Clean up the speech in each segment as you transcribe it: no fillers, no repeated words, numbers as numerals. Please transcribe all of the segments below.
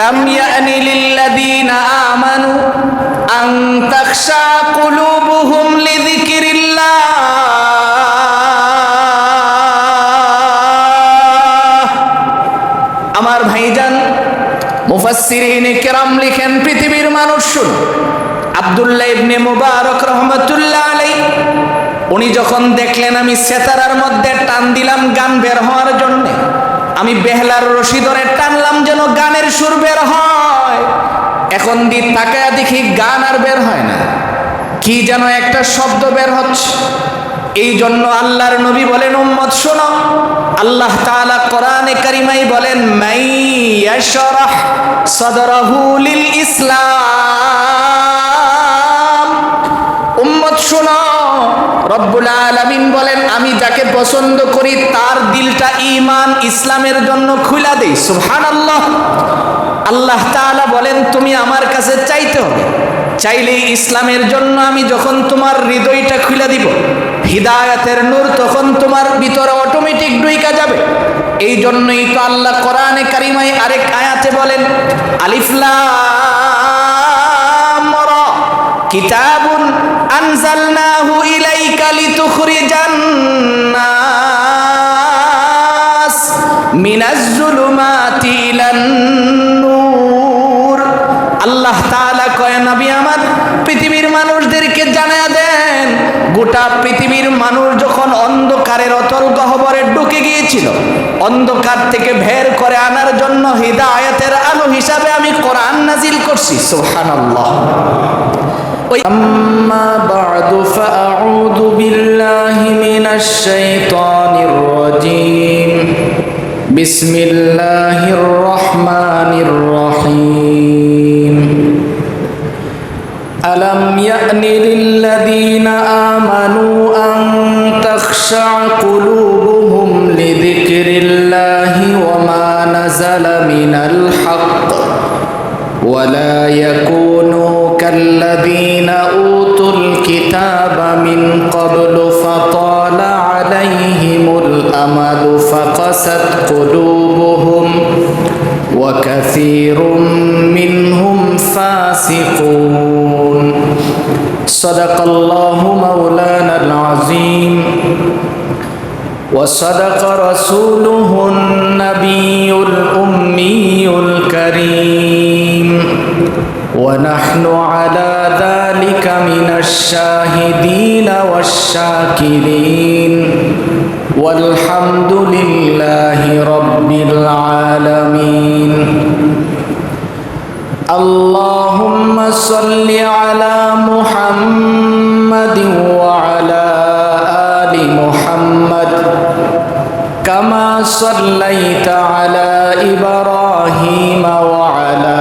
আলাম ইয়ানি লিল্লাযীনা আমানু আন তাখশা কুলুবুহুম লিযিকরিল্লাহ। আমার ভাইজান মুফাসসিরিনে কেরাম লিখেন, পৃথিবীর মানুষ শুন, আব্দুল্লাহ ইবনে মুবারক রহমাতুল্লাহ আলাইহি উনি যখন দেখলেন আমি সেতারার মধ্যে টান দিলাম গান বের হওয়ার জন্য, আমি বেহলার রশি ধরে টানলাম যেন গানের সুর বের হয়, এখন তাকায়া দেখি গান আর বের হয় না, কি যেন একটা শব্দ বের হচ্ছে। এই জন্য আল্লাহর নবী বলেন, উম্মত শোনো, আল্লাহ তাআলা কোরআনে কারিমায় বলেন, মাই ইয়াশরাহ সাদরাহু লিল ইসলাম। উম্মত শোনো, রব্বুল আলামিন বলেন, আমি যাকে পছন্দ করি তার দিলটা ঈমান ইসলামের জন্য খুলে দেই। সুবহানাল্লাহ। আল্লাহ তাআলা বলেন, তুমি আমার কাছে চাইতে হবে, চাইলেই ইসলামের জন্য আমি যখন তোমার হৃদয়টা খুলে দিব, হিদায়াতের নূর তখন তোমার ভিতরে অটোমেটিক ঢুইকা যাবে। এই জন্যই তো আল্লাহ কোরআনে কারিমায় আরেক আয়াতে বলেন, আলিফ লাম রা কিতাবুন আনজালনাহু ইলাইকা লিতুখরিজান নাস মিনাজ জুলুমাতি ইলান নূর। আল্লাহ তাআলা কয়, নবী আমার পৃথিবীর মানুষদেরকে জানায়া দেন, গোটা পৃথিবীর মানুষ যখন অন্ধকারের অতল গহ্বরে ঢুকে গিয়েছিল, অন্ধকার থেকে বের করে আনার জন্য হিদায়াতের আলো হিসাবে আমি কোরআন নাজিল করছি। সুবহানাল্লাহ। আম্মা বা'দু ফাআউযু বিল্লাহি মিনাশ শাইতানির রাজীম। বিসমিল্লাহির রহমানির রহিম। আলাম ইয়ানি লিল্লাযীনা আমানু আন তাখশা কুলুবুহুম লিযিকরিল্লাহি ওয়া মা নাযালা মিনাল হক ওয়া লা ইয়াকুনু কাল্লাযীনা উতুল কিতাবা মিন ক্বাবলু ফাতালা আলাইহিমুল আমাদু ফাকাসাত কুলুবুহুম ওয়া কাসীরুম মিনহুম ফাসিকুন। সাদাকাল্লাহু মাওলানাল আযীম ওয়া সাদাকা রাসূলুহুন নাবিয়্যুল উম্মিয়্যুল কারীম ওয়া নাহনু আলা যালিকা মিনাশ শাহিদিনা ওয়াশ শাকিরিন ওয়ালহামদুলিল্লাহি রাব্বিল আলামিন। আল্লাহুম্মা সাল্লি আলা মুহাম্মাদিন ওয়া আলা আলি মুহাম্মাদ কামা সাল্লাইতা আলা ইব্রাহিম ওয়া আলা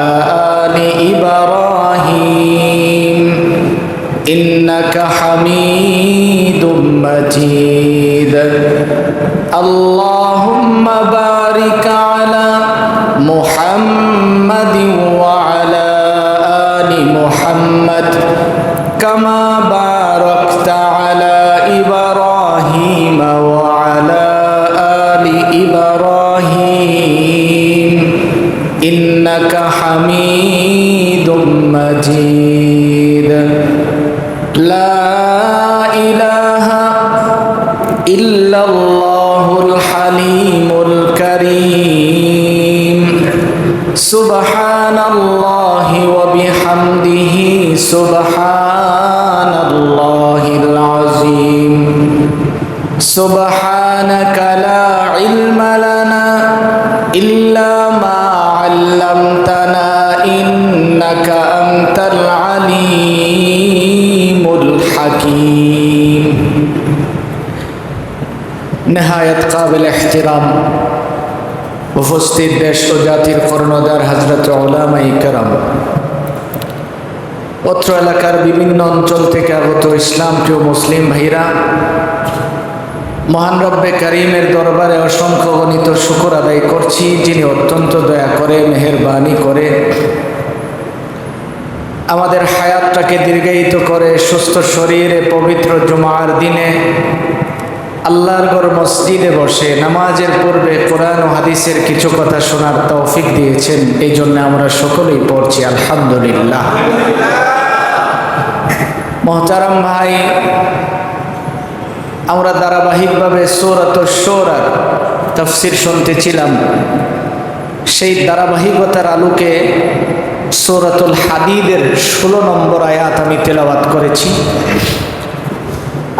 আলি ইব্রাহিম ইন্নাকা হামিদুম মাজিদ। আল্লাহুম্মা বারিক আলা মুহাম্মাদিন ওয়া আলা আলি মুহাম্মাদ কামা বারাকতা আলা ইব্রাহিম ওয়া আলা আলি ইব্রাহিম ইন্নাকা হামিদুম মাজিদ। লা ইলাহা ইল্লাল্লাহুল হালিমুল কারীম। সুবহানাল্লাহি ওয়া বিহামদিহি সুবহানাল্লাহিল আযীম। সুবহানাকা লা ইলমা লানা ইল্লা মা 'আল্লামতানা ইন্নাকা আনতাল আলীমুল হাকীম। নেহায়েত কাবিল ইহতিরাম উপস্থিত দেশ ও জাতির কর্ণধার হযরত উলামায়ে কেরাম, অত্র এলাকার বিভিন্ন অঞ্চল থেকে আগত ইসলাম প্রিয় মুসলিম ভাইরা, মহান রব্বে কারীমের দরবারে অসংখ্য গণিত শুকর আদায় করছি, যিনি অত্যন্ত দয়া করে মেহেরবানি করে আমাদের হায়াতটাকে দীর্ঘায়িত করে সুস্থ শরীরে পবিত্র জুমার দিনে আল্লাহর ঘর মসজিদে বসে নামাজের পূর্বে কোরআন ও হাদিসের কিছু কথা শোনার তৌফিক দিয়েছেন, এই জন্য আমরা সকলেই পড়ছি আলহামদুলিল্লাহ। মোহতারাম ভাই, আমরা ধারাবাহিকভাবে সূরাতুশ শূরার তাফসীর শুনতেছিলাম। সেই ধারাবাহিকতার আলোকে সূরাতুল হাদীদের 16 নম্বর আয়াত আমি তেলাওয়াত করেছি।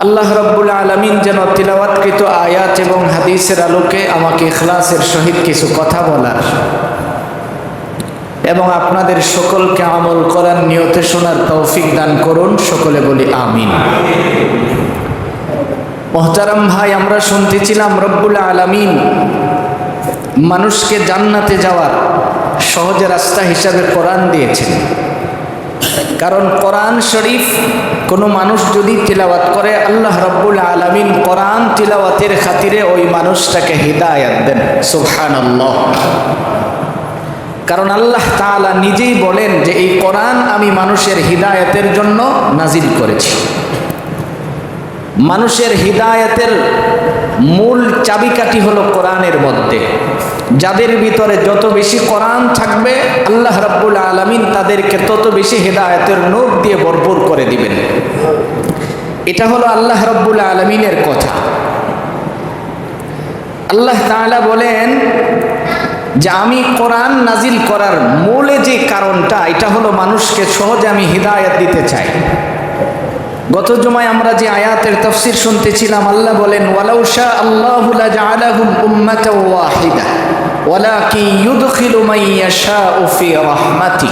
আল্লাহ রাব্বুল আলামিন যেন তিলাওয়াতকৃত আয়াত এবং হাদিসের আলোকে আমাকে ইখলাসের সহিত কিছু কথা বলার এবং আপনাদের সকলকে আমল করার নিয়তে শোনার তৌফিক দান করুন। সকলে বলি আমিন। মোহতারাম ভাই, আমরা শুনতেছিলাম রব্বুল আলামিন মানুষকে জান্নাতে যাওয়ার সহজ রাস্তা হিসাবে কোরআন দিয়েছেন। কারণ কোরআন শরীফ কোনো মানুষ যদি তিলাওয়াত করে, আল্লাহ রাব্বুল আলামিন কোরআন তিলাওয়াতের খাতিরে ওই মানুষটাকে হিদায়াত দেন। সুবহানাল্লাহ। কারণ আল্লাহ তাআলা নিজেই বলেন যে এই কোরআন আমি মানুষের হিদায়াতের জন্য নাজিল করেছি। মানুষের হিদায়াতের মূল চাবিকাঠি হলো কোরআনের মধ্যে। যাদের ভিতরে যত বেশি কোরআন থাকবে, আল্লাহ রাব্বুল আলামিন তাদেরকে তত বেশি হিদায়াতের নূর দিয়ে ভরপুর করে দিবেন। এটা হলো আল্লাহ রাব্বুল আলামিনের কথা। আল্লাহ তাআলা বলেন যে আমি কোরআন নাজিল করার মূলে যে কারণটা, এটা হলো মানুষকে সহজে আমি হিদায়াত দিতে চাই। গত জুমায় আমরা যে আয়াতের তাফসীর শুনতেছিলাম, আল্লাহ বলেন ওয়ালাউ শা আল্লাহু লাজআলাহুম উম্মাতাও ওয়াহিদা ওয়ালাকিন ইউদখিলু মান ইয়াশাউ ফি রাহমাতি।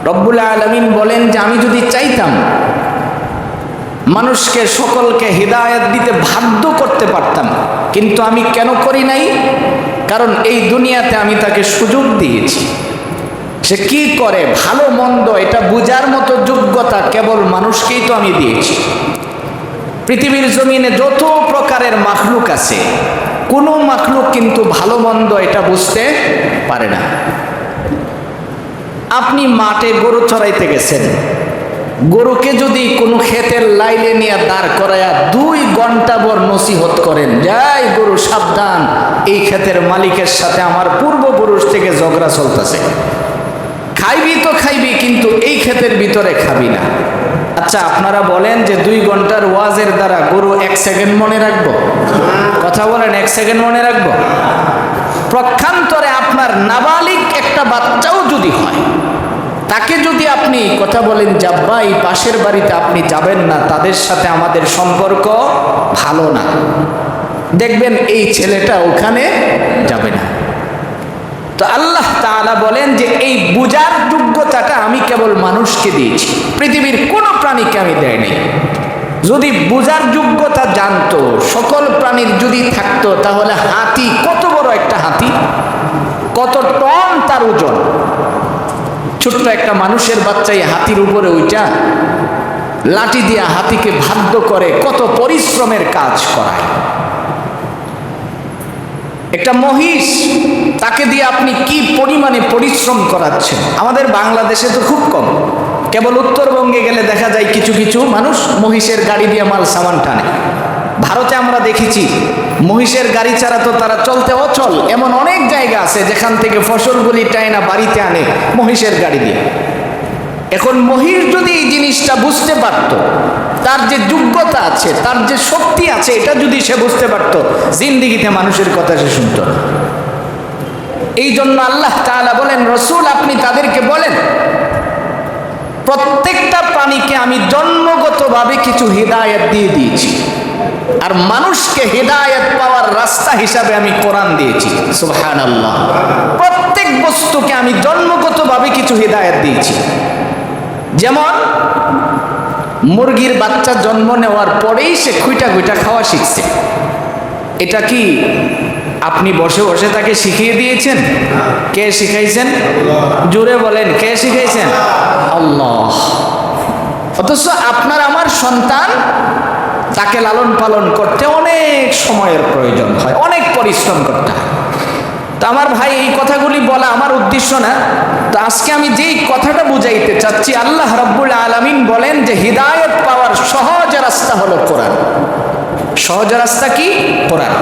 রব্বুল আলামিন বলেন যে আমি যদি চাইতাম মানুষকে সকলকে হিদায়াত দিতে বাধ্য করতে পারতাম, কিন্তু আমি কেন করি নাই? কারণ এই দুনিয়াতে আমি তাকে সুযোগ দিয়েছি। সে কি করে, ভালো মন্দ এটা বুঝার মতো যোগ্যতা কেবল মানুষকেই তো আমি দিয়েছি। পৃথিবীর জমিনে যত প্রকারের মাখলুক আছে, কোনো মাখলুক কিন্তু ভালো মন্দ এটা বুঝতে পারে না। আপনি মাঠে গরু চড়াইতে গেছেন, গরুকে যদি কোনো ক্ষেতের লাইলে নিয়ে দাঁড় করায়া 2 ঘন্টা ভর নসিহত করেন, যাই গরু সাবধান, এই ক্ষেতের মালিকের সাথে আমার পূর্বপুরুষ থেকে ঝগড়া চলতেছে, খাইবি তো খাইবি কিন্তু এই ক্ষেতের ভিতরে খাবি না। আচ্ছা আপনারা বলেন যে 2 ঘন্টার ওয়াজের দ্বারা গরু 1 সেকেন্ড মনে রাখবো? কথা বলেন, 1 সেকেন্ড মনে রাখবো? প্রক্ষান্তরে আপনার নাবালিক একটা বাচ্চাও যদি হয়, তাকে যদি আপনি কথা বলেন যাব্বা এই পাশের বাড়িতে আপনি যাবেন না, তাদের সাথে আমাদের সম্পর্ক ভালো না, দেখবেন এই ছেলেটা ওখানে যাবে না। তো আল্লাহ তাআলা বলেন যে এই বুঝার যোগ্যতাটা আমি কেবল মানুষকে দিয়েছি, পৃথিবীর কোনো প্রাণীকে আমি দেয়নি। যদি বুঝার যোগ্যতা জানতো সকল প্রাণীর যদি থাকতো, তাহলে হাতি কত বড় একটা হাতি, কত টন তার ওজন, ছোট্ট একটা মানুষের বাচ্চাই হাতির উপরে ওইটা লাঠি দিয়া হাতিকে বাধ্য করে কত পরিশ্রমের কাজ করায়। একটা মহিষ, তাকে দিয়ে আপনি কি পরিমাণে পরিশ্রম করাচ্ছেন। আমাদের বাংলাদেশে তো খুব কম, কেবল উত্তরবঙ্গে গেলে দেখা যায় কিছু কিছু মানুষ মহিষের গাড়ি দিয়ে মাল সামান টানে। ভারতে আমরা দেখেছি মহিষের গাড়ি ছাড়া তো তারা চলতে অচল, এমন অনেক জায়গা আছে যেখান থেকে ফসলগুলি টাইনা বাড়িতে আনে মহিষের গাড়ি দিয়ে। এখন মহিষ যদি এই জিনিসটা বুঝতে পারত, তার যে যোগ্যতা আছে, তার যে শক্তি আছে, এটা যদি সে বুঝতে পারত, জিন্দিগিতে মানুষের কথা সে শুনত না। এই জন্য আল্লাহ তাআলা বলেন, রসূল আপনি তাদেরকে বলেন প্রত্যেকটা প্রাণীকে আমি জন্মগতভাবে কিছু হিদায়াত দিয়ে দিয়েছি, আর মানুষকে হিদায়াত পাওয়ার রাস্তা হিসাবে আমি কোরআন দিয়েছি। সুবহানাল্লাহ। প্রত্যেক বস্তুকে আমি জন্মগতভাবে কিছু হিদায়াত দিয়েছি। যেমন মুরগির বাচ্চা জন্ম নেওয়ার পরেই সে খুঁটা খুঁটা খাওয়া শিখছে। এটা কি আপনি বসে বসে তাকে শিখিয়ে দিয়েছেন? কে শিখাইছেন? জোরে বলেন, কে শিখাইছেন? আল্লাহ। অথচ আপনার আমার সন্তান, তাকে লালন পালন করতে অনেক সময়ের প্রয়োজন হয়, অনেক পরিশ্রম করতে হয়। তো আমার ভাই, এই কথাগুলি বলা আমার উদ্দেশ্য না। তো আজকে আমি যেই কথাটা বুঝাইতে চাচ্ছি, আল্লাহ রাব্বুল আলামিন বলেন যে হিদায়াত পাওয়ার সহজ রাস্তা হলো কোরআন। সহজ রাস্তা কি? কোরআন।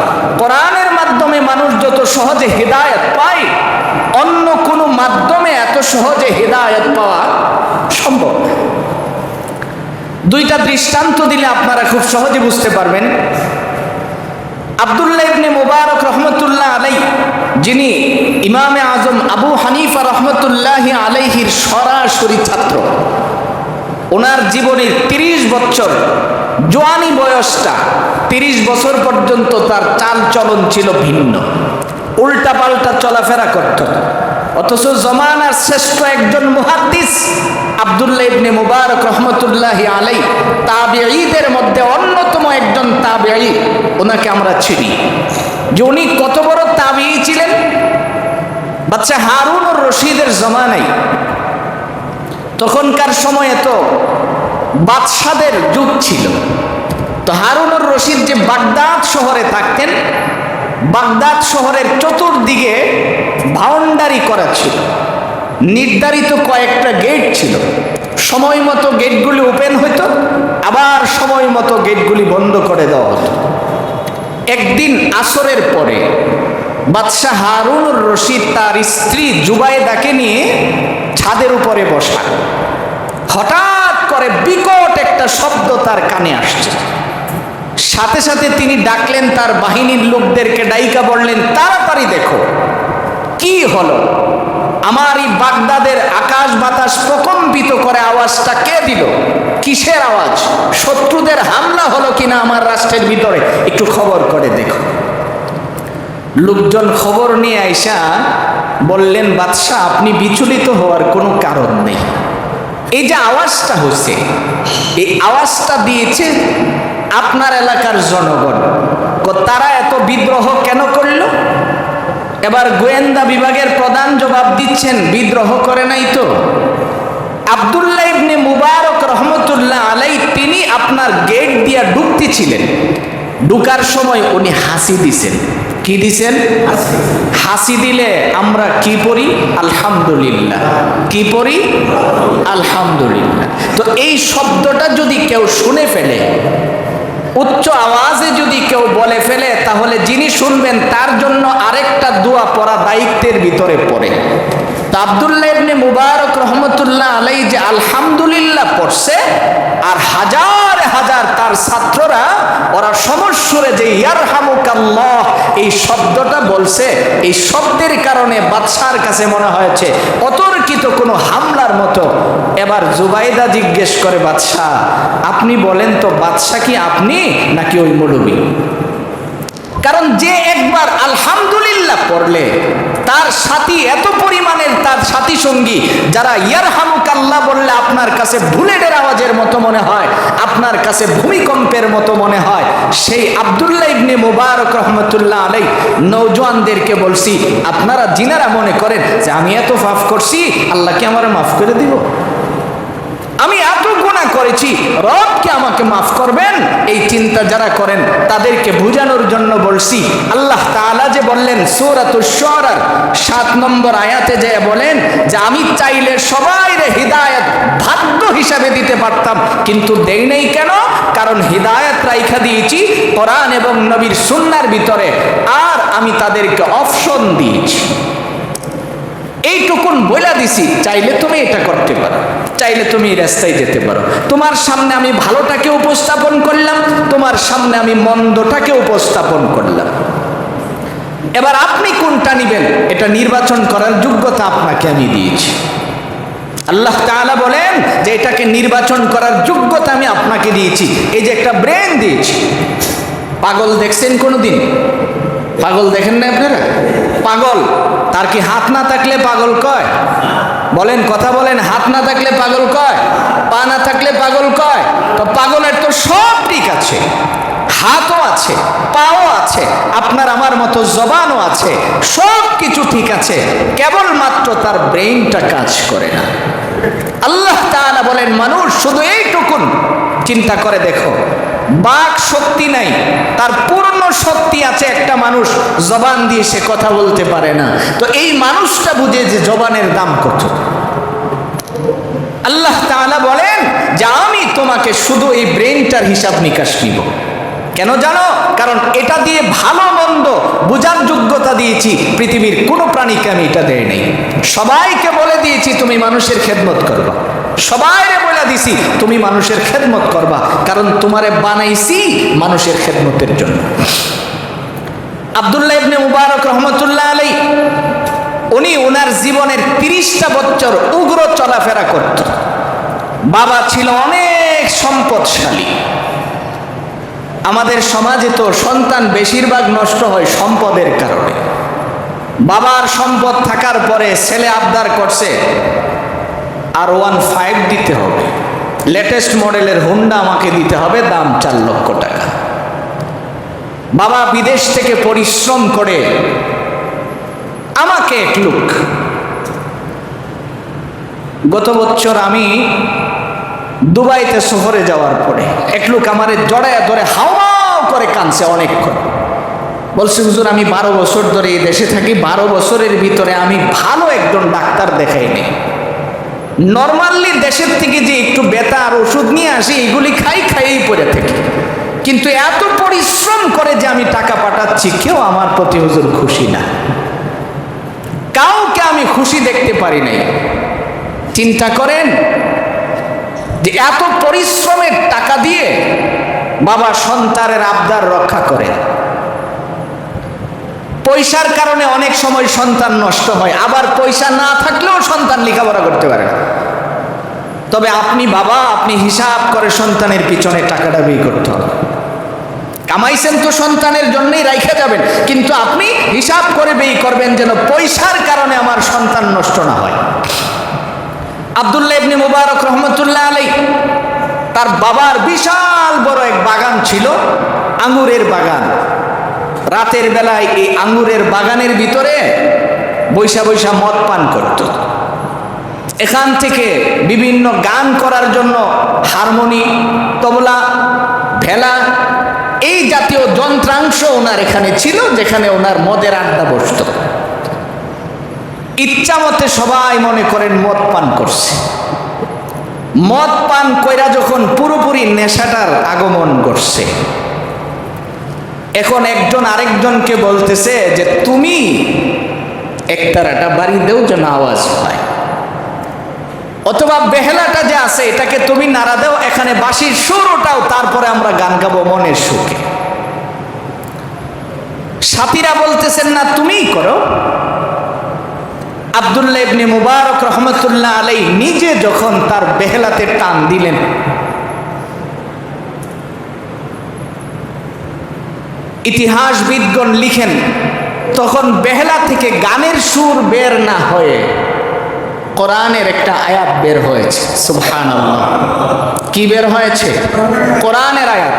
কোরআনের মাধ্যমে মানুষ যত সহজে হেদায়েত পায়, অন্য কোনো মাধ্যমে এত সহজে হেদায়েত পাওয়া সম্ভব না। দুইটা দৃষ্টান্ত দিলে আপনারা খুব সহজে বুঝতে পারবেন। আব্দুল্লাহ ইবনে মুবারক রহমতুল্লাহ আলাইহি, যিনি ইমামে আজম আবু হানিফা রহমতুল্লাহি আলাইহির সরাসরি ছাত্র, ওনার জীবনের 30 বছর জোয়ানি বয়সটা, 30 বছর পর্যন্ত তার চাল চলন ছিল ভিন্ন, উল্টা পাল্টা চলাফেরা করত। অথচ জমানার শ্রেষ্ঠ একজন মুহাদ্দিস আব্দুল্লাহ ইবনে মুবারক রহমতুল্লাহি আলাইহি, তাবেঈদের মধ্যে অন্যতম একজন তাবেঈ, ওনাকে আমরা চিনি। যে উনি কত বড় তাবেঈ ছিলেন। বাচ্চা হারুন আর রশিদের জমানায়, তখনকার সময়ে তো বাদশাদের যুগ ছিল। তো হারুন আর রশিদ যে বাগদাদ শহরে থাকতেন, বাগদাদ শহরের চতুর্দিকে বাউন্ডারি করা ছিল, নির্ধারিত কয়েকটা গেট ছিল। সময় মতো গেটগুলি ওপেন হতো, আবার সময় মতো গেটগুলি বন্ধ করে দেওয়া হতো। একদিন আসরের পরে বাদশাহ হারুন আর রশিদ তার স্ত্রী জুবাইদাকে নিয়ে ছাদের উপরে বসা। হঠাৎ করে বিকট একটা শব্দ তার কানে আসছে। সাথে সাথে তিনি ডাকলেন তার বাহিনীর লোকদেরকে, ডাইকা বললেন, তাড়াতাড়ি দেখো কি হলো। আমার এই বাগদাদের আকাশ বাতাস প্রকম্পিত করে আওয়াজটা কে দিল? কিসের আওয়াজ? শত্রুদের হামলা হলো কিনা আমার রাষ্ট্রের ভিতরে, একটু খবর করে দেখো। লোকজন খবর নিয়ে আইসা বললেন, বাদশাহ আপনি বিচলিত হওয়ার কোনো কারণ নেই। এই যে আওয়াজটা হচ্ছে, এই আওয়াজটা দিয়েছে আপনার এলাকার জনগণ। তারা এত বিদ্রোহ কেন করল? এবার গোয়েন্দা বিভাগের প্রধান জবাব দিচ্ছেন, বিদ্রোহ করে নাই তো। আব্দুল্লাহ ইবনে মুবারক রহমতুল্লাহ আলাইহি, তিনি আপনার গেট দিয়া ঢুকতেছিলেন। ঢুকার সময় উনি হাসি দিছেন। কি দিছেন? হাসি দিলে আমরা কি পড়ি? আলহামদুলিল্লাহ। কি পড়ি? আলহামদুলিল্লাহ। তো এই শব্দটা যদি কেউ শুনে ফেলে, উচ্চ আওয়াজে যদি কেউ বলে ফেলে, তাহলে যিনি শুনবেন তার জন্য আরেকটা দোয়া পড়া দায়িত্বের ভিতরে পড়ে। তা আব্দুল্লাহ ইবনে মুবারক রহমতুল্লাহ আলাইহি যে আলহামদুলিল্লাহ পড়ছে, আর হাজার হাজার তার ছাত্ররা ওরা সমস্বরে যে ইয়ারহামুকাল্লাহ এই শব্দটা বলছে, এই শব্দের কারণে বাদশার কাছে মনে হয়েছে অতর্কিত কোনো হামলার মতো। এবার জুবাইদা জিজ্ঞেস করে, বাদশাহ আপনি বলেন তো, বাদশাহ কি আপনি নাকি ওই মৌলবী? কারণ যে একবার আলহামদুলিল্লাহ পড়লে তার সাথী এত পরিমাণের, তার সাথী সঙ্গী যারা ইয়ারহামুকাল্লাহ বললে আপনার কাছে বুলেটের আওয়াজের মতো মনে হয়, আপনার কাছে ভূমিকম্পের মতো মনে হয়, সেই আব্দুল্লাহ ইবনে মুবারক রহমতুল্লাহ আলাইহি নওজোয়ানদেরকে বলছি, আপনারা যিনারা মনে করেন যে আমি এত পাপ করছি, আল্লাহ কি আমার মাফ করে দিব? আমি এত গুনাহ করেছি, রব কি আমাকে মাফ করবেন? এই চিন্তা যারা করেন তাদেরকে বোঝানোর জন্য বলছি। আল্লাহ তাআলা যে বললেন সূরাতুশ শুআরার 7 নম্বর আয়াতে, যে বলেন যে আমি চাইলে সবাইরে হিদায়াত ভাগ্য হিসাবে দিতে পারতাম, কিন্তু দেই নাই কেন? কারণ হিদায়াত রাইখা দিয়েছি কোরআন এবং নবীর সুন্নাহর ভিতরে, আর আমি তাদেরকে অপশন দিয়েছি। এইটুকুন বলে দিছি, চাইলে তুমি এটা করতে পারো, চাইলে তুমি রাস্তায় যেতে পারো। তোমার সামনে আমি ভালোটাকে উপস্থাপন করলাম, তোমার সামনে আমি মন্দটাকে উপস্থাপন করলাম। এবার আপনি কোনটা নিবেন, এটা নির্বাচন করার যোগ্যতা আপনাকে আমি দিয়েছি। আল্লাহ তাআলা বলেন যে এটাকে নির্বাচন করার যোগ্যতা আমি আপনাকে দিয়েছি। এই যে একটা ব্রেন দিয়েছি। পাগল দেখছেন কোনোদিন? পাগল দেখেন না আপনারা? পাগল, তার কি হাত না থাকলে পাগল কয়? বলেন, কথা বলেন, হাত না থাকলে পাগল কয়? পা না থাকলে পাগল কয়? তো পাগলের তো সব ঠিক আছে, হাতও আছে, পাও আছে, আপনার আমার মতো জবানও আছে, সব কিছু ঠিক আছে, কেবলমাত্র তার ব্রেইনটা কাজ করে না। আল্লাহ তাআলা বলেন, মানুষ শুধু এইটুকুন চিন্তা করে দেখো, বাক শক্তি নাই, তার পূর্ণ শক্তি আছে একটা মানুষ, জবান দিয়ে সে কথা বলতে পারে না। তো এই মানুষটা বুঝে যে জবানের দাম কত। আল্লাহ তাআলা বলেন যে আমি তোমাকে শুধু এই ব্রেনটার হিসাব নিকাশ নিব, কেন জানো? কারণ এটা দিয়ে ভালো মন্দ বুঝার যোগ্যতা দিয়েছি, পৃথিবীর কোনো প্রাণীকে আমি এটা দেই নাই। সবাইকে বলে দিয়েছি তুমি মানুষের খেদমত করবা, সবাইরে বলে দিছি তুমি মানুষের খেদমত করবা, কারণ তোমারে বানাইছি মানুষের খেদমতের জন্য। আব্দুল্লাহ ইবনে মুবারক রহমতুল্লাহ আলাইহি উনি ওনার জীবনের 30টা বছর উগ্র চলাফেরা করত। বাবা ছিল অনেক সম্পদশালী। আমাদের সমাজে তো সন্তান বেশিরভাগ নষ্ট হয় সম্পদের কারণে। বাবার সম্পদ থাকার পরে ছেলে আবদার করছে আর 15 দিতে হবে, লেটেস্ট মডেলের হুন্ডা আমাকে দিতে হবে, দাম 4 লক্ষ টাকা। বাবা বিদেশ থেকে পরিশ্রম করে আমাকে এক লুক, গত বছর আমি দুবাইতে সফরে যাওয়ার পরে এক লোক আমারে জড়ায় ধরে হাওয়াও করে কাঁদছে অনেকক্ষণ। বলছে হুজুর আমি 12 বছর ধরে এই দেশে থাকি, 12 বছরের ভিতরে আমি ভালো একজন ডাক্তার দেখাইনি। নর্মালি দেশের থেকে যে একটু ব্যথা আর ওষুধ নিয়ে আসি এগুলি খাইয়েই পড়ে থাকি, কিন্তু এত পরিশ্রম করে যে আমি টাকা পাঠাচ্ছি কেউ আমার প্রতি হুজুর খুশি না, কাউকে আমি খুশি দেখতে পারি নাই। চিন্তা করেন যে এত পরিশ্রমের টাকা দিয়ে বাবা সন্তানের আবদার রক্ষা করে। পয়সার কারণে অনেক সময় সন্তান নষ্ট হয়, আবার পয়সা না থাকলেও সন্তান লেখাপড়া করতে পারে না। তবে আপনি বাবা, আপনি হিসাব করে সন্তানের পিছনে টাকাটা ব্যয় করতে হবে। কামাইছেন তো সন্তানের জন্যই রাইখা যাবেন, কিন্তু আপনি হিসাব করে ব্যয় করবেন যেন পয়সার কারণে আমার সন্তান নষ্ট না হয়। আব্দুল্লাহ ইবনে মুবারক রহমতুল্লাহ আলাইহি তার বাবার বিশাল বড় এক বাগান ছিল, আঙ্গুরের বাগান। রাতের বেলায় এই আঙ্গুরের বাগানের ভিতরে বৈশা বৈশা মদ পান করত। এখান থেকে বিভিন্ন গান করার জন্য হারমোনি, তবলা, ভেলা এই জাতীয় যন্ত্রাংশ ওনার এখানে ছিল, যেখানে ওনার মদের আড্ডা বসত। ইচ্ছা মতে সবাই মনে করেন মদ পান করছে। মদ পান কইরা যখন পুরোপুরি নেশাটার আগমন করছে, এখন একজন আরেকজনকে বলতেছে যে তুমি একতারাটা বাড়ি দেও যেন আওয়াজ হয়, অথবা বেহেলাটা যে আছে এটাকে তুমি নাড়া দাও, এখানে বাঁশির সুর ওঠাও, তারপরে আমরা গান গাবো মনের সুখে। সাথীরা বলতেছেন না তুমিই করো। আব্দুল্লাহ ইবনে মুবারক রহমতুল্লাহ আলাইহি নিজে যখন তার বেহেলাতে টান দিলেন, ইতিহাসবিদগণ লিখেন তখন বেহেলা থেকে গানের সুর বের না হয়ে কোরআনের একটা আয়াত বের হয়েছে। সুবহানাল্লাহ, কি বের হয়েছে? কোরআনের আয়াত।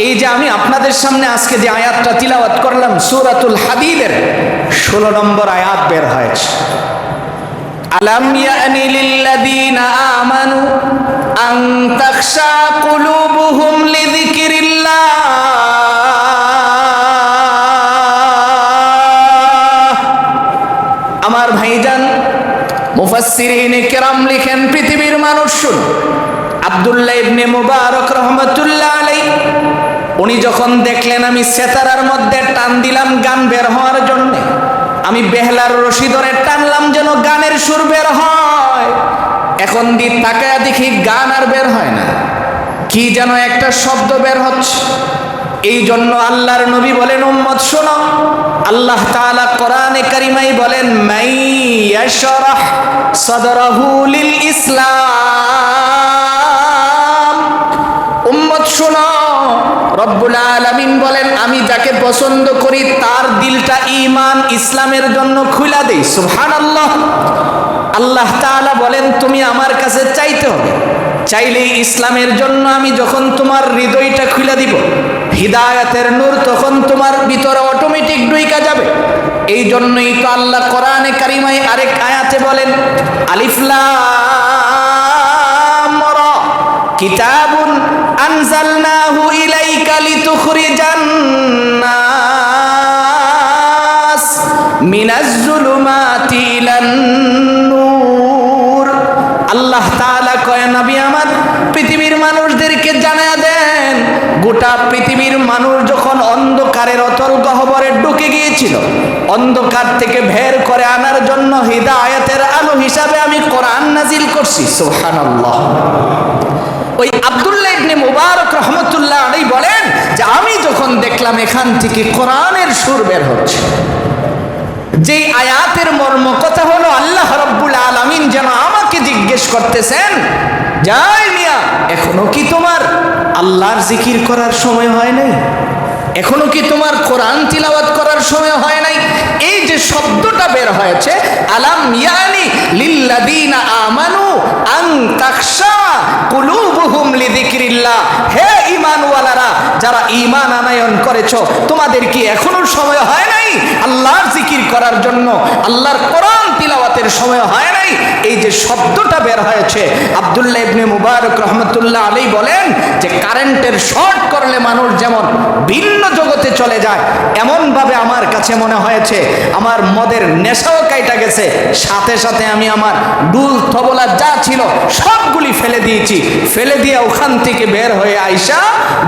এই যে আমি আপনাদের সামনে আজকে যে আয়াতটা তিলাওয়াত করলাম, সূরাতুল হাদীদের 16 নম্বর আয়াত বের হয়েছে। আলাম ইয়ানি লিল্লাযীনা আমানু আন তাখশা কুলুবুহুম লিযিকরিল্লাহ। আমার ভাইজান মুফাসসিরিন কিরাম লিখেন, পৃথিবীর মানুষ শুন, আব্দুল্লাহ ইবনে মুবারক রহমতুল্লাহ আলাইহি উনি যখন দেখলেন আমি সেতারার মধ্যে টান দিলাম গান বের হওয়ার জন্য, আমি বেহলার রশি ধরে টানলাম যেন গানের সুর বের হয়, এখন তাকায়া দেখি গান আর বের হয় না, কি যেন একটা শব্দ বের হচ্ছে। এই জন্য আল্লাহর নবী বলেন উম্মত শোনো, আল্লাহ তাআলা কোরআনে কারিমায় বলেন মাইয়াশরাহ সাদরাহু লিল ইসলাম। উম্মত শোনো, রব্বুল আলামিন বলেন আমি যাকে পছন্দ করি তার দিলটা ঈমান ইসলামের জন্য খুলে দেই। সুবহানাল্লাহ। আল্লাহ তাআলা বলেন তুমি আমার কাছে চাইতে হবে, চাইলেই ইসলামের জন্য আমি যখন তোমার হৃদয়টা খুলে দিব, হিদায়াতের নূর তখন তোমার ভিতরে অটোমেটিক ঢুইকা যাবে। এই জন্যই তো আল্লাহ কোরআনে কারিমায় আরেক আয়াতে বলেন আলিফ লাম রা কিতাবুন আনজালনাহু ইলাইকা লিতুখরিজান নাস মিনাজ যুলুমাতি ইলান নূর। আল্লাহ তাআলা কয় নবী আমার পৃথিবীর মানুষদেরকে জানায়া দেন গোটা পৃথিবীর মানুষ যখন অন্ধকারের অতল গহ্বরে ঢুকে গিয়েছিল, অন্ধকার থেকে বের করে আনার জন্য হিদায়াতের আলো হিসাবে আমি কোরআন নাজিল করছি। সুবহানাল্লাহ। ওই আব্দুল্লাহ ইবনে মুবারক রহমতুল্লাহ আলাইহি বলেন যে আমি যখন দেখলাম এখান থেকে কোরআনের সুর বের হচ্ছে, যেই আয়াতের মর্ম কথা হলো আল্লাহ রাব্বুল আলামিন যেন আমাকে জিজ্ঞেস করতেছেন, যাই মিয়া এখনো কি তোমার আল্লাহর জিকির করার সময় হয় নাই? এখনো কি তোমার কোরআন তিলাওয়াত করার সময় হয় নাই? এই যে শব্দটা বের হয়েছে, আলাম ইয়ানি লিল্লাযিনা আমানু আন তাখশা কুলুবুহুম লিযিকরিল্লাহ, হে ঈমানওয়ালারা যারা ঈমান আনয়ন করেছো, তোমাদের কি এখনো সময় হয় নাই আল্লাহর জিকির করার জন্য? আল্লাহর কোরআন তিলাওয়াতের সময় হয় নাই? এই যে শব্দটা বের হয়েছে, আব্দুল্লাহ ইবনে মুবারক রহমতুল্লাহ আলাইহি বলেন যে কারেন্টের শর্ট করলে মানুষ যেমন ভিন্ন জগতে চলে যায়, এমন ভাবে আমার কাছে মনে হয়েছে আমার মদের নেশাও কাইটা গেছে, সাথে সাথে আমি আমার ডুল তবলা যা ছিল সবগুলি ফেলে দিয়েছি। ফেলে দিয়ে ওখান থেকে বের হয়ে আইসা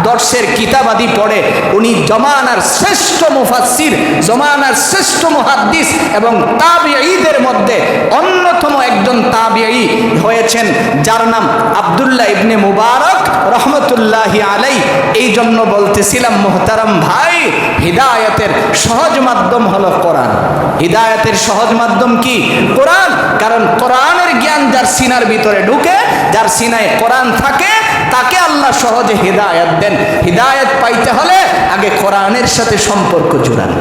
দর্শের কিতাবাদি পড়ে উনি জমানার শ্রেষ্ঠ মুফাসসির, জমানার শ্রেষ্ঠ মুহাদ্দিস এবং তাবিঈদের মধ্যে অন্যতম একজন তাবিঈ হয়েছেন, যার নাম আব্দুল্লাহ ইবনে মুবারক রহমতুল্লাহি আলাইহি। এই জন্য বলতেছিলাম মুহতারাম ভাই, হিদায়াতের সহজ মাধ্যম হলো কোরআন। হিদায়াতের সহজ মাধ্যম কি? কোরআন। কারণ কোরআনের জ্ঞান যার সিনার ভিতরে ঢুকে, যার সিনায় কোরআন থাকে, তাকে আল্লাহ সহজে হিদায়াত দেন। হিদায়াত পাইতে হলে আগে কোরআনের সাথে সম্পর্ক জোড়ান,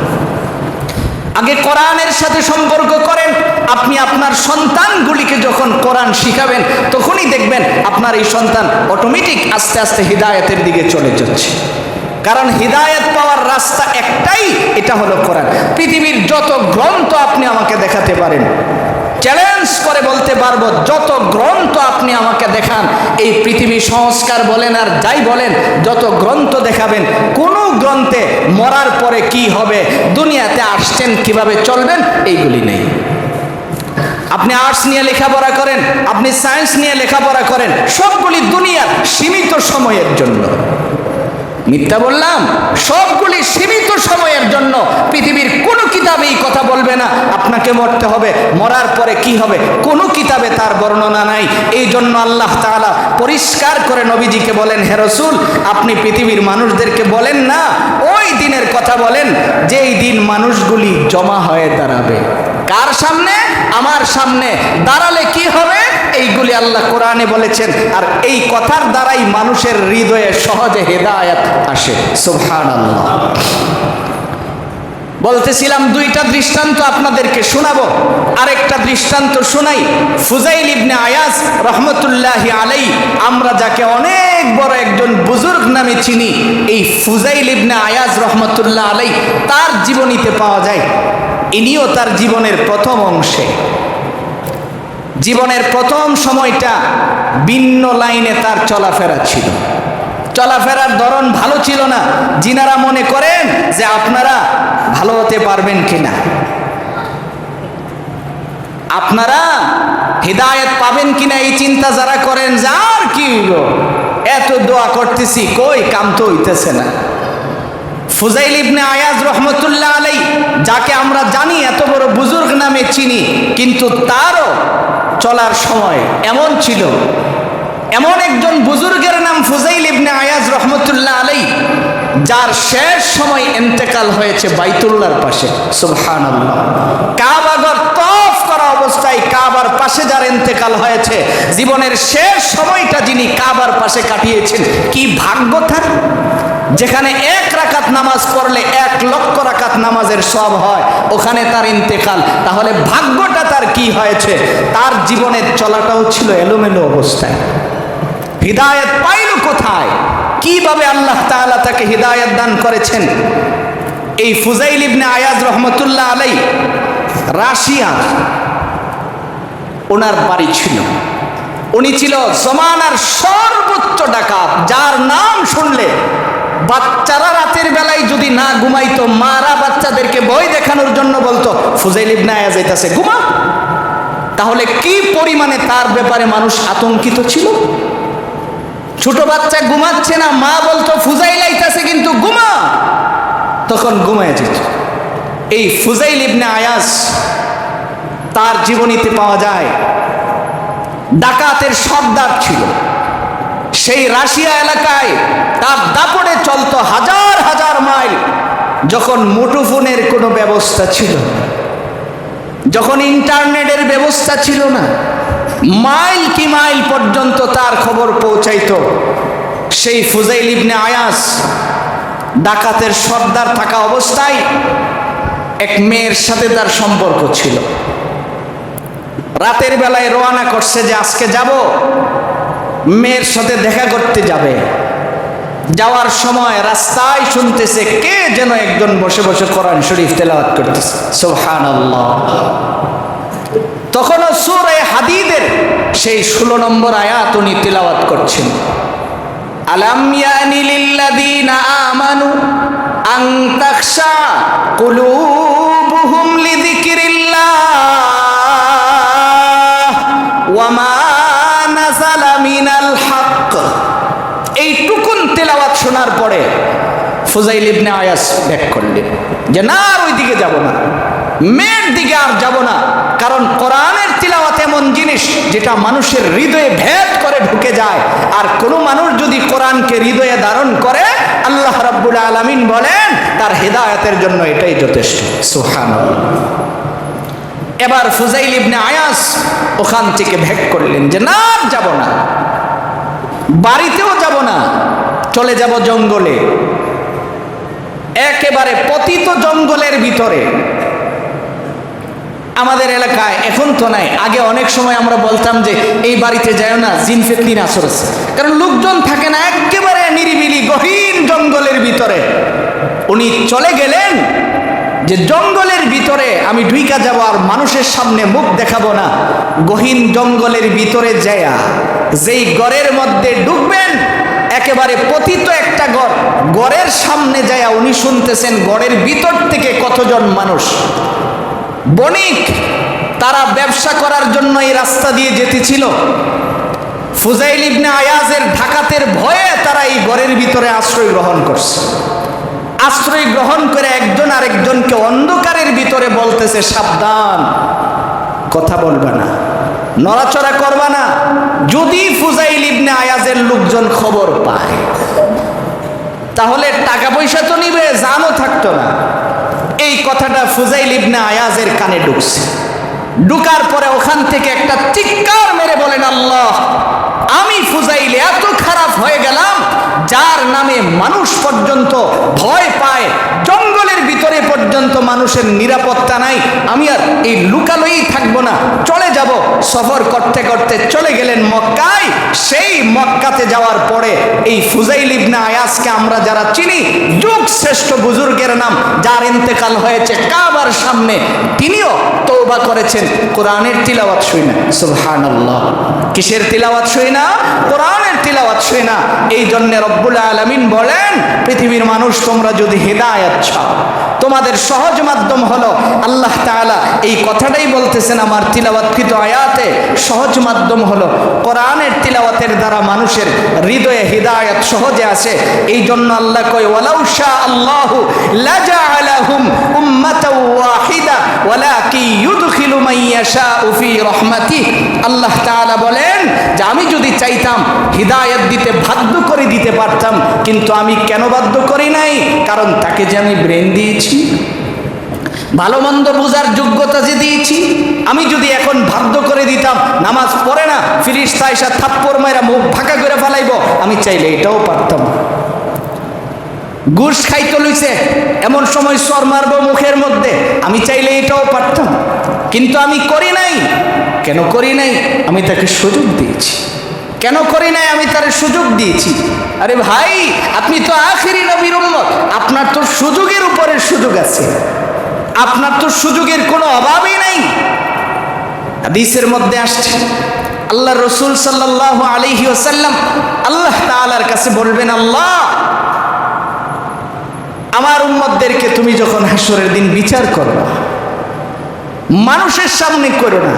আগে কোরআনের সাথে সম্পর্ক করেন। আপনি আপনার সন্তানগুলিকে যখন কোরআন শিখাবেন, তখনই দেখবেন আপনার এই সন্তান অটোমেটিক আস্তে আস্তে হিদায়াতের দিকে চলে যাচ্ছে। কারণ হিদায়াত পাওয়ার রাস্তা একটাই, এটা হলো কোরআন। পৃথিবীর যত গ্রন্থ আপনি আমাকে দেখাতে পারেন, চ্যালেঞ্জ করে বলতে পারবো, যত গ্রন্থ আপনি আমাকে দেখান, এই পৃথিবী সংস্কার বলেন আর যাই বলেন, যত গ্রন্থ দেখাবেন, কোন গ্রন্থে মরার পরে কি হবে, দুনিয়াতে আসছেন কিভাবে চলবেন, এইগুলি নেই। আপনি আর্টস নিয়ে লেখাপড়া করেন, আপনি সায়েন্স নিয়ে লেখাপড়া করেন, সবগুলি দুনিয়ার সীমিত সময়ের জন্য। মিথ্যা বললাম? সবগুলি সীমিত সময়ের জন্য। পৃথিবীর কোনো কিতাবে এই কথা বলবে না আপনাকে মরতে হবে, মরার পরে কি হবে, কোনো কিতাবে তার বর্ণনা নাই। এই জন্য আল্লাহ তাআলা পরিষ্কার করে নবীজিকে বলেন, হে রাসূল আপনি পৃথিবীর মানুষদেরকে বলেন না, ওই দিনের কথা বলেন যেই দিন মানুষগুলি জমা হয়ে দাঁড়াবে। কার সামনে? আমার সামনে। দাঁড়ালে কি হবে, এইগুলি আল্লাহ কোরআনে বলেছেন। আর এই কথার দ্বারাই মানুষের হৃদয়ে সহজে হিদায়াত আসে। সুবহানাল্লাহ। বলতেছিলাম দুইটা দৃষ্টান্ত আপনাদেরকে শোনাবো। আরেকটা দৃষ্টান্ত শোনাই। ফুজাইল ইবনে আয়াজ রহমতুল্লাহি আলাইহি, আমরা যাকে অনেক বড় একজন বুজুর্গ নামে চিনি, এই ফুজাইল ইবনে আয়াজ রহমতুল্লাহ আলাইহি তার জীবনীতে পাওয়া যায়। ইনিও তার জীবনের প্রথম অংশে, জীবনের প্রথম সময়টা ভিন্ন লাইনে তার চলাফেরা ছিল। চলাফেরার ধরন ভালো ছিল না। যিনারা মনে করেন যে আপনারা ভালো হতে পারবেন কিনা, আপনারা হিদায়াত পাবেন কিনা, এই চিন্তা যারা করেন যে আর কি হইল, এত দোয়া করতেছি, কই কাম তো হইতেছে না। ফুজাইল ইবনে আয়াজ রহমতুল্লাহ আলাইহি, যাকে আমরা জানি এত বড় বুজুর্গ নামে চিনি, কিন্তু তারও চলার সময় এমন ছিল। এমন একজন বুজুর্গের নাম ফুজাইল ইবনে আয়াজ রহমতুল্লাহ আলাইহি, যার শেষ সময় ইন্তেকাল হয়েছে বাইতুল্লাহর পাশে। সুবহানাল্লাহ। কাবাগর তওয়াফ করা অবস্থায় কাবার পাশে যার ইন্তেকাল হয়েছে, জীবনের শেষ সময়টা যিনি কাবার পাশে কাটিয়েছেন, কি ভাগ্য তার! যেখানে 1 রাকাত নামাজ পড়লে 1 লক্ষ রাকাত নামাজের সওয়াব হয়, ওখানে তার ইন্তেকাল। তাহলে ভাগ্যটা তার কি হয়েছে! তার জীবনের চলাটাও ছিল এলোমেলো অবস্থায়। হিদায়াত পাইল কোথায়? কিভাবে আল্লাহ তাআলা তাকে হিদায়াত দান করেছেন? এই ফুজাইল ইবনে আয়াজ রহমতুল্লাহ আলাইহি রাশিয়া ওনার বাড়ি ছিল। উনি ছিল জমানার সর্বোচ্চ ডাকাত, যার নাম শুনলে বাচ্চারা রাতের বেলায় যদি না ঘুমাইতো, মারা বাচ্চাদেরকে ভয় দেখানোর জন্য বলতো ফুজাইল ইবনে আয়াজ যাইতাছে, ঘুমা। তাহলে কি পরিমাণে তার ব্যাপারে মানুষ আতঙ্কিত ছিল! ছোট বাচ্চা ঘুমাচ্ছে না, মা বলতো ফুজাইল আইতাছে কিন্তু ঘুমা, তখন ঘুমায় যেত। এই ফুজাইল ইবনে আয়াস, তার জীবনীতে পাওয়া যায় ডাকাতের সর্দার ছিল। সেই রাশিয়া এলাকায় তার দাপটে চলতো হাজার হাজার মাইল। যখন মুঠোফোনের কোনো ব্যবস্থা ছিল, যখন ইন্টারনেটের ব্যবস্থা ছিল না, মাইল কি মাইল পর্যন্ত তার খবর পৌঁছাইতো। সেই ফুজাইল ইবনে আয়াস ডাকাতের সর্দার থাকা অবস্থায় এক মেয়ের সাথে তার সম্পর্ক ছিল। রাতের বেলায় রওনা করছে যে আজকে যাব, মেয়ের সাথে দেখা করতে যাবে। যাওয়ার সময় রাস্তায় শুনতেছে কে যেন একজন বসে বসে কোরআন শরীফ তেলাওয়াত করতেছে, সুবহানাল্লাহ। তখনও সূরা হাদীদের সেই 16 নম্বর আয়াত উনি তেলাওয়াত করছেন, আলাম ইয়ানি লিল্লাযীনা আমানু আন তাখশা কুলুবুহুম লিযিকরিল্লাহ ওয়া মা নাযালা মিনাল হক। এইটুকুন তেলাওয়াত শোনার পরে ফুজাইল ইবনে আয়াস ব্যাক করলেন যে না, আর ওই দিকে যাব না, মেয়ের দিকে আর যাব না। কারণ কোরআনের তিলাওয়াত এমন জিনিস যেটা মানুষের হৃদয়ে ভেদ করে ঢুকে যায়। আর কোনো মানুষ যদি কোরআনকে হৃদয়ে ধারণ করে, আল্লাহ রাব্বুল আলামিন বলেন তার হেদায়েতের জন্য এটাই যথেষ্ট, সুবহানাল্লাহ। এবার ফুজাইল ইবনে আয়াস ওখান থেকে ব্যাক করলেন যে না, আর যাব না, বাড়িতেও যাব না, চলে যাব জঙ্গলে, একেবারে পতিত জঙ্গলের ভিতরে। আমাদের এলাকায় এখন তো নাই, আগে অনেক সময় আমরা বলতাম যে এই বাড়িতে যাও না, জিন ফেতনির আসর আছে, কারণ লোকজন থাকে না, একেবারে নিরিবিলি গহীন জঙ্গলের ভিতরে। উনি চলে গেলেন যে জঙ্গলের ভিতরে আমি ঢুইকা যাব, আর মানুষের সামনে মুখ দেখাবো না। গহীন জঙ্গলের ভিতরে যায়া যেই ঘরের মধ্যে ঢুকবেন, একেবারে পতিত একটা ঘর, ঘরের সামনে যায়া উনি শুনতেছেন ঘরের ভিতর থেকে কতজন মানুষ বণিক, তারা ব্যবসা করার জন্য এই রাস্তা দিয়ে যেতেছিল। ফুজাইল ইবনে আয়াজের ডাকাতের ভয়ে তারা এই ঘরের ভিতরে আশ্রয় গ্রহণ করছে। আশ্রয় গ্রহণ করে একজন আরেকজনকে অন্ধকারের ভিতরে বলতেছে, সাবধান, কথা বলবা না, নড়াচড়া করবা না, যদি ফুজাইল ইবনে আয়াজের লোকজন খবর পায় তাহলে টাকা পয়সা তো নিবে, জানও থাকতো না। এই কথাটা ফুজাইল ইবনে আয়াজের কানে ঢুকছে। ঢুকার পরে ওখান থেকে একটা চিৎকার মেরে বলেন, আল্লাহ, আমি ফুজাইল এত খারাপ হয়ে গেলাম যার নামে মানুষ পর্যন্ত ভয় পায়, জঙ্গলের ভিতরে পর্যন্ত মানুষের নিরাপত্তা নাই। আমি আর এই লুকালোই থাকবো না, চলে যাব। সফর করতে করতে চলে গেলেন মক্কায়। সেই মক্কাতে যাওয়ার পরে এই ফুজাইল ইবনে আয়াজকে আমরা যারা চিনি, যুগ শ্রেষ্ঠ বুজুর্গের নাম, যার ইন্তেকাল হয়েছে কাবার সামনে, তিনিও তওবা করেছেন কোরআনের তিলাওয়াত শুই না, সুবহানাল্লাহ। কিসের তিলাওয়াত শুই না? কোরআনের তিলাওয়াত শুই না। এই জন্য রব্বুল আলামিন বলেন, পৃথিবীর মানুষ তোমরা যদি হেদায়েত চাও, তোমাদের সহজ মাধ্যম হলো আল্লাহ তাআলা এই কথাটাই বলতেছেন আমার তিলাওয়াতকৃত আয়াতে, সহজ মাধ্যম হলো কোরআনের তিলাওয়াতের দ্বারা মানুষের হৃদয়ে হিদায়াত সহজে আসে। এই জন্য আল্লাহ কয়, ওয়ালাউ শা আল্লাহু লাজআলাহুম উম্মাতাও ওয়াহিদা ওয়ালাকিন ইউদখিলু মান ইয়াশাউ ফি রাহমাতিহি। আল্লাহ তাআলা বলেন যে আমি যদি চাইতাম হিদায়াত দিতে বাধ্য করে দিতে পারতাম, কিন্তু আমি কেন বাধ্য করি নাই? কারণ তাকে যে আমি ব্রেন দিয়েছি, ভালো মন্দ বোঝার যোগ্যতা যে দিয়েছি। আমি যদি এখন বাধ্য করে দিতাম নামাজ পড়ে না, ফিরিস্তা এসে থাপ্পড় মাইরা মুখ ফাঁকা করে ফেলাইবো, আমি চাইলে এটাও পারতাম। ঘুষ খাইতে লইছে, এমন সময় সর মারবো মুখের মধ্যে, আমি চাইলে এটাও পারতাম, কিন্তু আমি করি নাই। কেন করি নাই? আমি তাকে সুযোগ দিয়েছি। কেন করি নাই? আমি তার সুযোগ দিয়েছি। আরে ভাই, আপনি তো আখিরি নবীর উম্মত, আপনার তো সুযোগের উপরে সুযোগ আছে, আপনার তো সুযোগের কোনো অভাবই নাই। হাদিসের মধ্যে আসছে আল্লাহ রসুল সাল্লাল্লাহু আলাইহি ওয়াসাল্লাম আল্লাহ তাআলার কাছে বলবেন, আল্লাহ, আমার উম্মতদেরকে তুমি যখন হাসরের দিন বিচার করো, মানুষের সামনে করো না,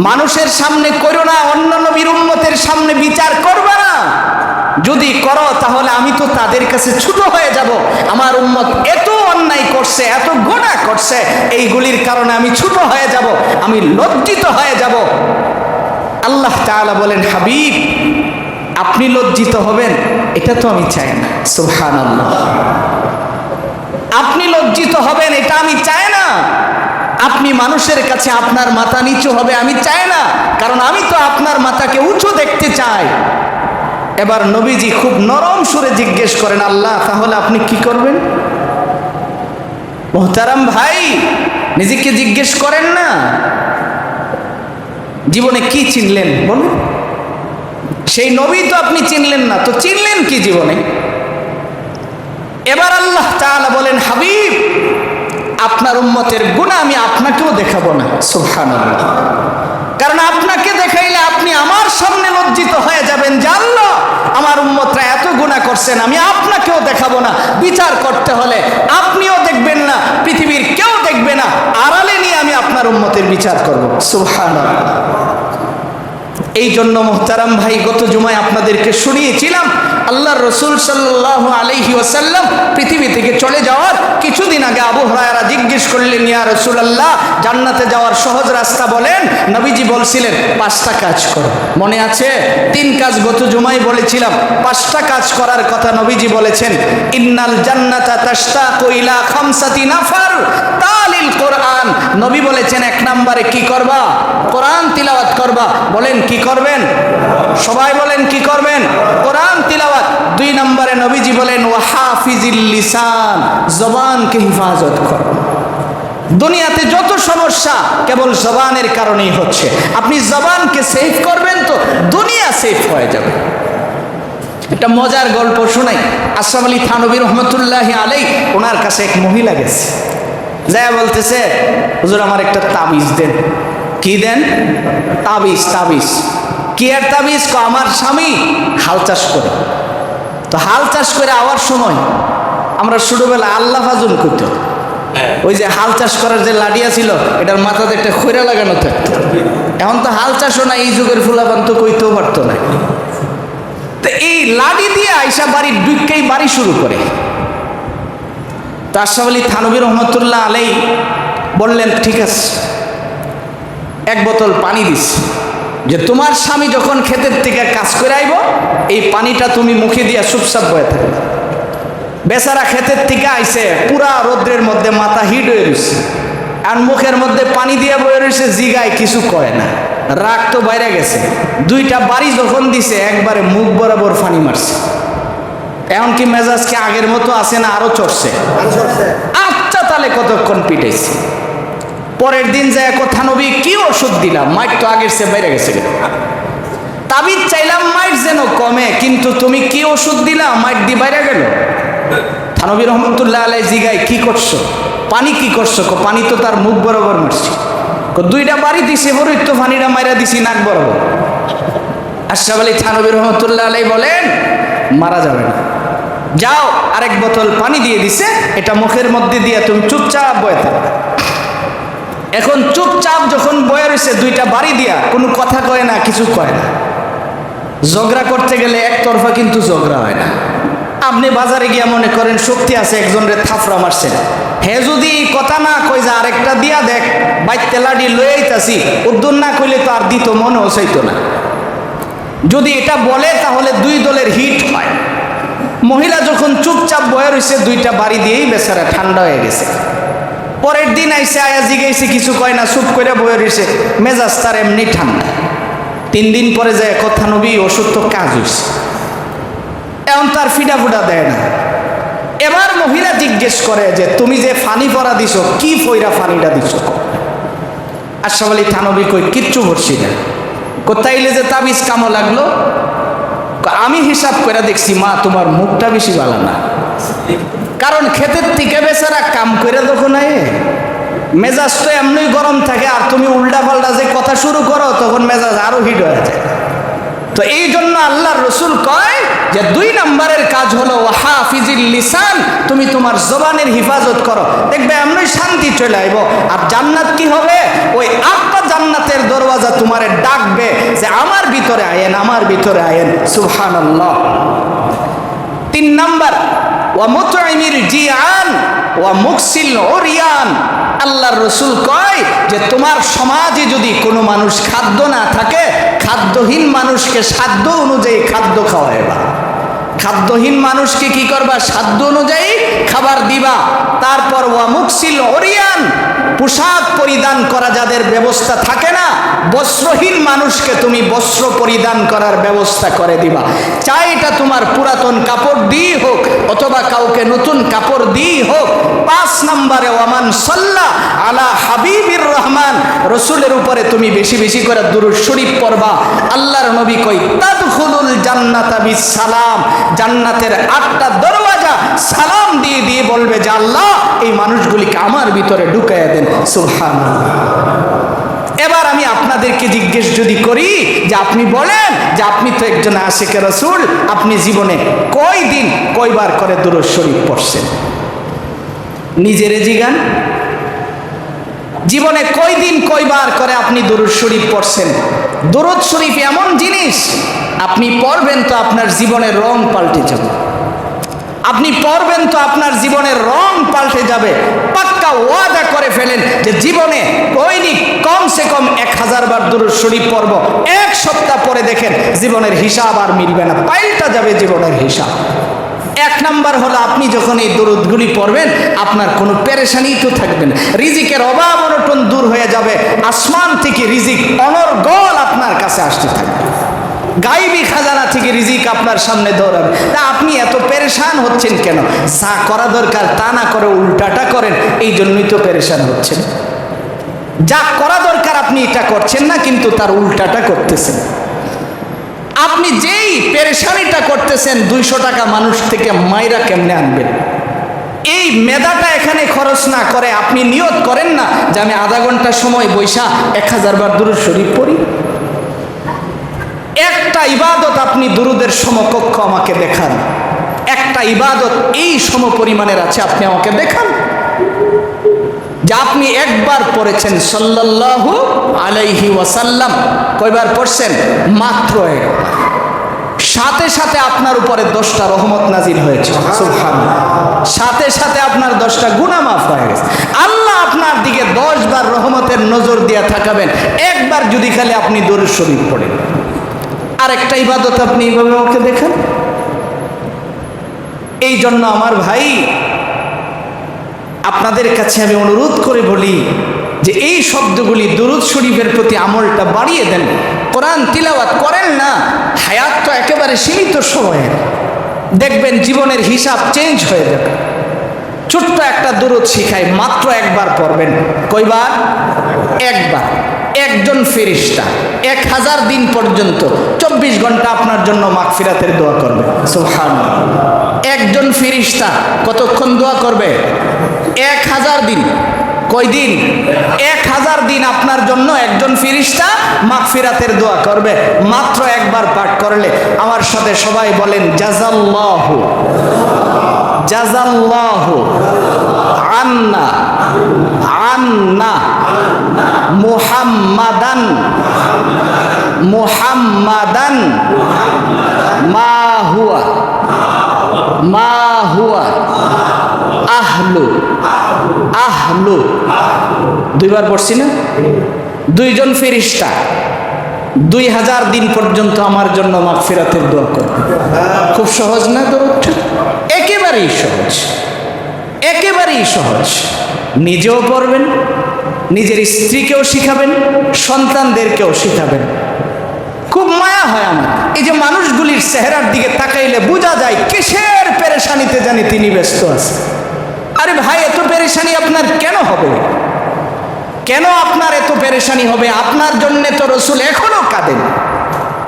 মানুষের সামনে করো না, অন্য নবীর উম্মতের সামনে বিচার করবে না। যদি করো তাহলে আমি তো তাদের কাছে ছোট হয়ে যাব। আমার উম্মত এত অন্যায় করছে, এত গুনাহ করছে, এইগুলির কারণে আমি ছোট হয়ে যাব, আমি লজ্জিত হয়ে যাব। আল্লাহ তাআলা বলেন, হাবিব আপনি লজ্জিত হবেন এটা তো আমি চাই না। সুবহানাল্লাহ, আপনি লজ্জিত হবেন এটা আমি চাই না। আপনি মানুষের কাছে আপনার মাথা নিচু হবে আমি চাই না, কারণ আমি তো আপনার মাথাকে উঁচু দেখতে চাই। এবার নবীজি খুব নরম সুরে জিজ্ঞেস করেন, আল্লাহ তাহলে আপনি কি করবেন? মোহতারাম ভাই, নিজেকে জিজ্ঞেস করেন না, জীবনে কি চিনলেন বলুন? সেই নবী তো আপনি চিনলেন না, তো চিনলেন কি জীবনে? এবার আল্লাহ তাআলা বলেন, হাবিব আপনার উম্মতের গুনাহ আমি আপনাকেও দেখাবো না। সুবহানাল্লাহ, কারণ আপনাকে দেখাইলে আপনি আমার সামনে লজ্জিত হয়ে যাবেন যে আল্লাহ আমার উম্মতরা এত গুনাহ করছেন, আমি আপনাকেও দেখাবো না। বিচার করতে হলে আপনিও দেখবেন না, পৃথিবীর কেউ দেখবে না, আড়ালে নিয়ে আমি আপনার উম্মতের বিচার করব। সুবহানাল্লাহ। এই জন্য মোহতারাম ভাই, গত জুমায় আপনাদেরকে শুনিয়েছিলাম আল্লাহর রাসূল সাল্লাল্লাহু আলাইহি ওয়াসাল্লাম পৃথিবী থেকে চলে যাওয়ার কিছুদিন আগে আবু হুরায়রা জিজ্ঞেস করলেন, ইয়া রাসূলুল্লাহ জান্নাতে যাওয়ার সহজ রাস্তা বলেন। নবীজি বলছিলেন 5টা কাজ করো। মনে আছে? 3 কাজ গত জুমায় বলেছিলাম, 5টা কাজ করার কথা নবীজি বলেছেন। ইন্নাল জান্নাতা তাশতাকু ইলা খামসাতি নাফার তালিল কোরআন। নবী বলেছেন 1 নম্বরে কি করবা? কোরআন তিলাওয়াত করবা। বলেন কি করবেন? সবাই বলেন কি করবেন? কোরআন তিলাওয়াত। 2 নম্বরে নবীজি বলেন ওয়া হাফিজিল লিসান, জবানকে হিফাজত করো। দুনিয়াতে যত সমস্যা কেবল জবানের কারণেই হচ্ছে। আপনি জবানকে সেভ করবেন তো দুনিয়া সেভ হয়ে যাবে। একটা মজার গল্প শোনাই। আশরাফ আলী থানভী রহমতুল্লাহি আলাইহি, ওনার কাছে এক মহিলা গেছে, যায় বলতেছে, হুজুর আমার একটা তাবিজ দেন। কি দেন? তাবিজ। তাবিজ কি আর তাবিজ? আমার স্বামী হাল চাষ করে, তো হাল চাষ করে আওয়ার সময় আমরা ছোটবেলা আল্লাহ ফাজুল করতো। ওই যে হাল চাষ করার যে লাডিয়া ছিল, এটার মাথাতে একটা খৈরা লাগানো থাকতো। এখন তো হাল চাষও না, এই যুগের ফুলাপান তো কইতেও পারতো না। তো এই লাডি দিয়ে আয়সা বাড়ির দুইকেই বাড়ি শুরু করে। তো আশরাফ আলী থানভী রহমতুল্লাহ আলাইহি বললেন, ঠিক আছে, 1 বোতল পানি দিস, যে তোমার স্বামী যখন ক্ষেতের থেকে কাজ করে আইব এই পানিটা তুমি মুখে দিয়া চুপচাপ বয়ে থাকবে। বেচারা ক্ষেতের থেকে আইছে, পুরা রৌদ্রের মধ্যে মাথা হিট হয়ে রয়েছে, আর মুখের মধ্যে পানি দিয়ে বয়ে রয়েছে, জিগায় কিছু কয় না, রাগ তো বাইরে গেছে। 2টা বাড়ি যখন দিছে একবারে মুখ বরাবর পানি মারছে। এমনকি মেজাজকে আগের মতো আছে না আরো চড়ছে? আচ্ছা তাহলে কতক্ষণ পিটাইছে। পরের দিন যায় কথা, নবী কি ওষুধ দিলাম, মাইট তো আগের চেয়ে বাইরে গেছে। তাবিজ চাইলাম মাইট যেন কমে, কিন্তু তুমি কি ওষুধ দিলা, মাইট দিয়ে বাইরে গেল। থানভী রহমতুল্লাহ আলাইহি জিগায়, কি করছো? পানি কি করছো? পানি তো তার মুখ বরাবর মারছি। 2টা বাড়ি দিছে, বড়ই তো পানিটা মাইরা দিছি নাক বরাবর। আশরাফ আলী থানভী রহমতুল্লাহ আলাইহি বলেন, মারা যাবে না, যাও 1 বোতল পানি দিয়ে দিছে, এটা মুখের মধ্যে দিয়ে তুমি চুপচাপ বয়ে থাকবে। এখন চুপচাপ যখন বয়ে রয়েছে 2টা বাড়ি দিয়া, কোনো কথা কয় না, কিছু কয় না। ঝগড়া করতে গেলে একতরফা কিন্তু ঝগড়া হয় না। আপনি বাজারে গিয়া মনে করেন শক্তি আছে, একজনের থাফড়া মারছেন, হে যদি কথা না কই যে আরেকটা দিয়া দেখ, বাইতে লাডি লয়ে আইতাছি, উদ্দুর না কইলে তো আর দিত মনে হইতো না। যদি এটা বলে তাহলে 2 দলের হিট হয়। মহিলা যখন চুপচাপ বয়ে রয়েছে 2টা বাড়ি দিয়েই বেচারা ঠান্ডা হয়ে গেছে। পরের দিন আইসে, আয়া জিগাইছে, কিছু কয় না, চুপ করে বয়ে রয়েছে, মেজাজ তার এমনি ঠান্ডা। 3 দিন পরে যায় কথা, নবী ওষুধ তো কাজ হয়েছে, এখন তার ফিডা ফুডা দেয় না। এবার মহিলা জিজ্ঞেস করে যে তুমি যে ফানি পরা দিছো, কি ফইরা ফানিটা দিছো? আশরাফ আলী থানভী কই, কিচ্ছু ভরছি না। কোথাইলে যে তাবিজ কামো লাগলো? আমি হিসাব করে দেখছি, মা তোমার মুখটা বেশি ভালো না, কারণ ক্ষেতের থেকে বেচারা কাম করে যখন আয়ে মেজাজ তো এমনি গরম থাকে, আর তুমি উল্টা পাল্টা যে কথা শুরু করো তখন মেজাজ আরো হিট হয়ে যায়। তো এই জন্য আল্লাহর রসুল কয় যে 2 নম্বরের কাজ হলো হাফিজিল লিসান, তুমি তোমার জবানের হিফাজত করো, দেখবে এমনই শান্তি চলে আইব। আর জান্নাত কি হবে? ওই 8টা জান্নাতের দরওয়াজা তোমারে ডাকবে যে আমার ভিতরে আয়েন, আমার ভিতরে আয়েন। সুবহানাল্লাহ। 3 নম্বর ওয়া মুতঈমিল জিআন ওয়া মুকসিল উরিয়ান, আল্লাহর রসুল কয় যে তোমার সমাজে যদি কোনো মানুষ খাদ্য না থাকে, খাদ্যহীন মানুষকে সাধ্য অনুযায়ী খাদ্য খাওয়াইবা। খাদ্যহীন মানুষকে কি করবা? সাধ্য অনুযায়ী খাবার দিবা। তারপর ওয়া মুকসিল উরিয়ান, পোশাক পরিধান করা যাদের ব্যবস্থা থাকে না, বস্ত্রহীন মানুষকে তুমি বস্ত্র পরিধান করার ব্যবস্থা করে দিবা। চাই এটা তোমার পুরাতন কাপড় দিয়ে হোক অথবা কাউকে নতুন কাপড় দিয়ে হোক। 5 নম্বরে ওয়ামান সাল্লা আলা হাবিবির রহমান, রসুলের উপরে তুমি বেশি বেশি করে দুরূদ শরীফ পড়বা। আল্লাহর নবী কই তাদখুলুল জান্নাতা বিসসালাম, জান্নাতের 8টা দরওয়াজা সালাম দিয়ে দিয়ে বলবে যে আল্লাহ এই মানুষগুলিকে আমার ভিতরে ঢুকাইয়া দেন। সুবহানাল্লাহ। এবার আমি আপনাদেরকে জিজ্ঞেস যদি করি যে আপনি বলেন যে আপনি তো একজন আশিকে রাসূল, আপনি জীবনে কয়বার করে দুরূদ শরীফ পড়ছেন? নিজেরে জিগান, জীবনে কয়বার করে আপনি দুরূদ শরীফ পড়ছেন? দুরূদ শরীফ এমন জিনিস, আপনি পড়বেন তো আপনার জীবনের রং পাল্টে যাবে। আপনি পড়বেন তো আপনার জীবনের রং পাল্টে যাবে। পাক্কা ওয়াদা করে ফেলেন যে জীবনে দৈনিক কমসে কম 1000 বার দুরূদ শরীফ পড়ব। 1 সপ্তাহ পরে দেখেন জীবনের হিসাব আর মিলবে না, পাল্টা যাবে জীবনের হিসাব। 1 নাম্বার হলো আপনি যখন এই দুরূদগুলি পড়বেন আপনার কোনো পেরেশানি তো থাকবে না, রিজিকের অভাব অনটন দূর হয়ে যাবে। আসমান থেকে রিজিক অনর্গল আপনার কাছে আসতে থাকবে, গাইবি খাজানা থেকে রিজিক আপনার সামনে দৌড়াবে। তা আপনি এত পেরেশান হচ্ছেন কেন? যা করা দরকার তা না করে উল্টাটা করেন, এই জন্যই তো পেরেশান হচ্ছেন। যা করা দরকার আপনি এটা করছেন না, কিন্তু তার উল্টাটা করতেছেন। আপনি যেই পেরেশানিটা করতেছেন 200 টাকা মানুষ থেকে মাইরা কেমনে আনবেন? এই মেধাটা এখানে খরচ না করে আপনি নিয়ত করেন না যে আমি আধা ঘন্টা সময় বৈশা 1000 বার দুরূদ শরীফ পড়ি। একটা ইবাদত আপনি দুরূদের সমকক্ষ আমাকে দেখান, একটা ইবাদত এই সমপরিমাণের আছে আপনি আমাকে দেখান যা আপনি একবার পড়েছেন সাল্লাল্লাহু আলাইহি ওয়াসাল্লাম। কয়বার পড়ছেন? মাত্র 1 বার। সাথে সাথে আপনার উপরে 10টা রহমত নাজিল হয়েছে। সুবহানাল্লাহ। সাথে সাথে আপনার 10টা গুনাহ মাফ হয়ে গেছে। আল্লাহ আপনার দিকে 10 বার রহমতের নজর দিয়ে থাকাবেন একবার যদি খালি আপনি দুরূদ শরীফ পড়েন। আর একটা ইবাদত আপনি এইভাবে আমাকে দেখেন। এই জন্য আমার ভাই, আপনাদের কাছে আমি অনুরোধ করে বলি যে এই শব্দগুলি দুরূদ শরীফের প্রতি আমলটা বাড়িয়ে দেন। কোরআন তিলাওয়াত করেন না, হায়াত তো একেবারে সীমিত সময়ের, দেখবেন জীবনের হিসাব চেঞ্জ হয়ে যাবে। ছোট্ট একটা দুরূদ শিখাই, মাত্র 1 বার পড়বেন। কয়বার? 1 বার। একজন ফেরেশতা 1000 দিন পর্যন্ত 24 ঘন্টা আপনার জন্য মাগফিরাতের দোয়া করবে। সুবহানাল্লাহ। একজন ফেরেশতা কতক্ষণ দোয়া করবে? 1000 দিন। কয় দিন? 1000 দিন আপনার জন্য একজন ফেরেশতা মাগফিরাতের দোয়া করবে মাত্র 1 বার পাঠ করলে। আমার সাথে সবাই বলেন জাযাল্লাহু জাযাল্লাহু আন্না আন্না মুহাম্মাদান মুহাম্মাদান মা হুয়া আহলু আহলু। 2 বার পড়ছি না? 2জন ফেরেশতা 2000 দিন পর্যন্ত আমার জন্য মাগফিরাতের দোয়া করবে। খুব সহজ না দরুদটা? একেবারেই সহজ, একেবারেই সহজ। নিজেও পড়বেন, নিজের স্ত্রীকেও শিখাবেন, সন্তানদেরকেও শিখাবেন। খুব মায়া হয় আমার, এই যে মানুষগুলির চেহারার দিকে তাকাইলে বোঝা যায় কিসের পেরেশানিতে জানি তিনি ব্যস্ত আছে। আরে ভাই, এত পেরেশানি আপনার কেন হবে? কেন আপনার এত পেরেশানি হবে? আপনার জন্য তো রাসূল এখনো কাঁদেন,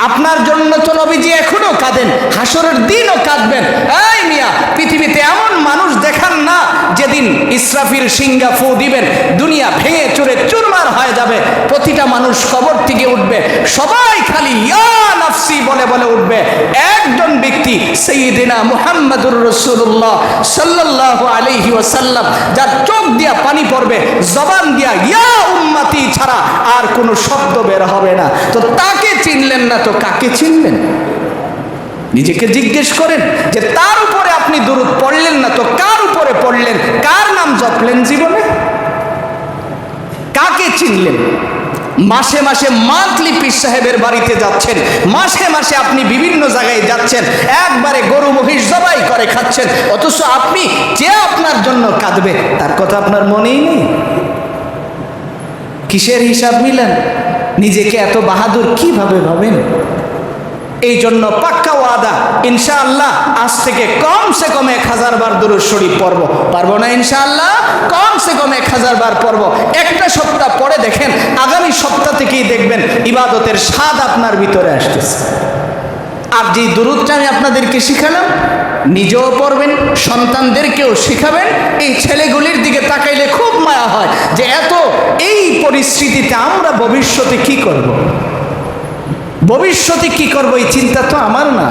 আপনার জন্য তো নবীজি এখনো কাঁদেন, হাসরের দিনও কাঁদবেন। এই মিয়া, পৃথিবীতে এমন মানুষ দেখান না যেদিন ইসরাফিল সিংহা ফু দিবেন দুনিয়া ভেঙে চুরে চুরমার হয়ে যাবে, প্রতিটা মানুষ কবর থেকে উঠবে, সবাই খালি ইয়া নাফসি আসছি বলে বলে উঠবে। একজন ব্যক্তি সাইয়্যিদিনা মুহাম্মাদুর রাসূলুল্লাহ সাল্লাল্লাহু আলাইহি ওয়াসাল্লাম, যার চোখ দিয়া পানি পড়বে, জবান দিয়া ইয়া উম্মতি ছাড়া আর কোনো শব্দ বের হবে না। তো তাকে চিনলেন না তো কাকে চিনলেন? নিজেকে জিজ্ঞেস করেন যে তার উপরে আপনি দুরূদ পড়লেন না তো কার উপরে পড়লেন? কার নাম জপলেন জীবনে? কাকে চিনলেন? মাসে মাসে মান্থলি পীর সাহেবের বাড়িতে যাচ্ছেন, মাসে মাসে আপনি বিভিন্ন জায়গায় যাচ্ছেন, একবারে গরু মহিষ জবাই করে খাচ্ছেন, অথচ আপনি যে আপনার জন্য কাঁদবে তার কথা আপনার মনেই নেই। কিসের হিসাব মিলান? নিজেকে এত বাহাদুর কিভাবে ভাবেন? এই জন্য পাক্কা ওয়াদা, ইনশাআল্লাহ আজ থেকে কমসে কম 1000 বার দুরূদ শরীফ পড়ব। পারবো না ইনশাআল্লাহ? কমসে কম 1000 বার পড়ব। একটা সপ্তাহ পরে দেখেন, আগামী সপ্তাহ থেকেই দেখবেন ইবাদতের স্বাদ আপনার ভিতরে আসতেছে। আর যে দুরূদটা আমি আপনাদেরকে শিখালাম, নিজেও পড়বেন, সন্তানদেরকেও শিখাবেন। এই ছেলেগুলির দিকে তাকাইলে খুব মায়া হয় যে এত এই পরিস্থিতিতে আমরা ভবিষ্যতে কি করব। ভবিষ্যতে কি করব এই চিন্তা তো আমার না।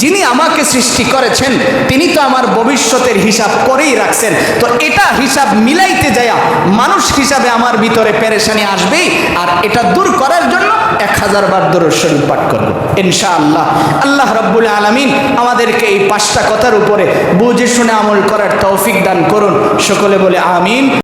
যিনি আমাকে সৃষ্টি করেছেন তিনি তো আমার ভবিষ্যতের হিসাব করেই রাখছেন। তো এটা হিসাব মিলাইতে যায়া মানুষ হিসাবে আমার ভিতরে পেরেশানি আসবেই। আর এটা দূর করার জন্য 1000 বার দুরূদ শরীফ পাঠ করব ইনশাআল্লাহ। আল্লাহ রাব্বুল আলামিন আমাদেরকে এই 5টা কথার উপরে বুঝে শুনে আমল করার তৌফিক দান করুন। সকলে বলে আমিন।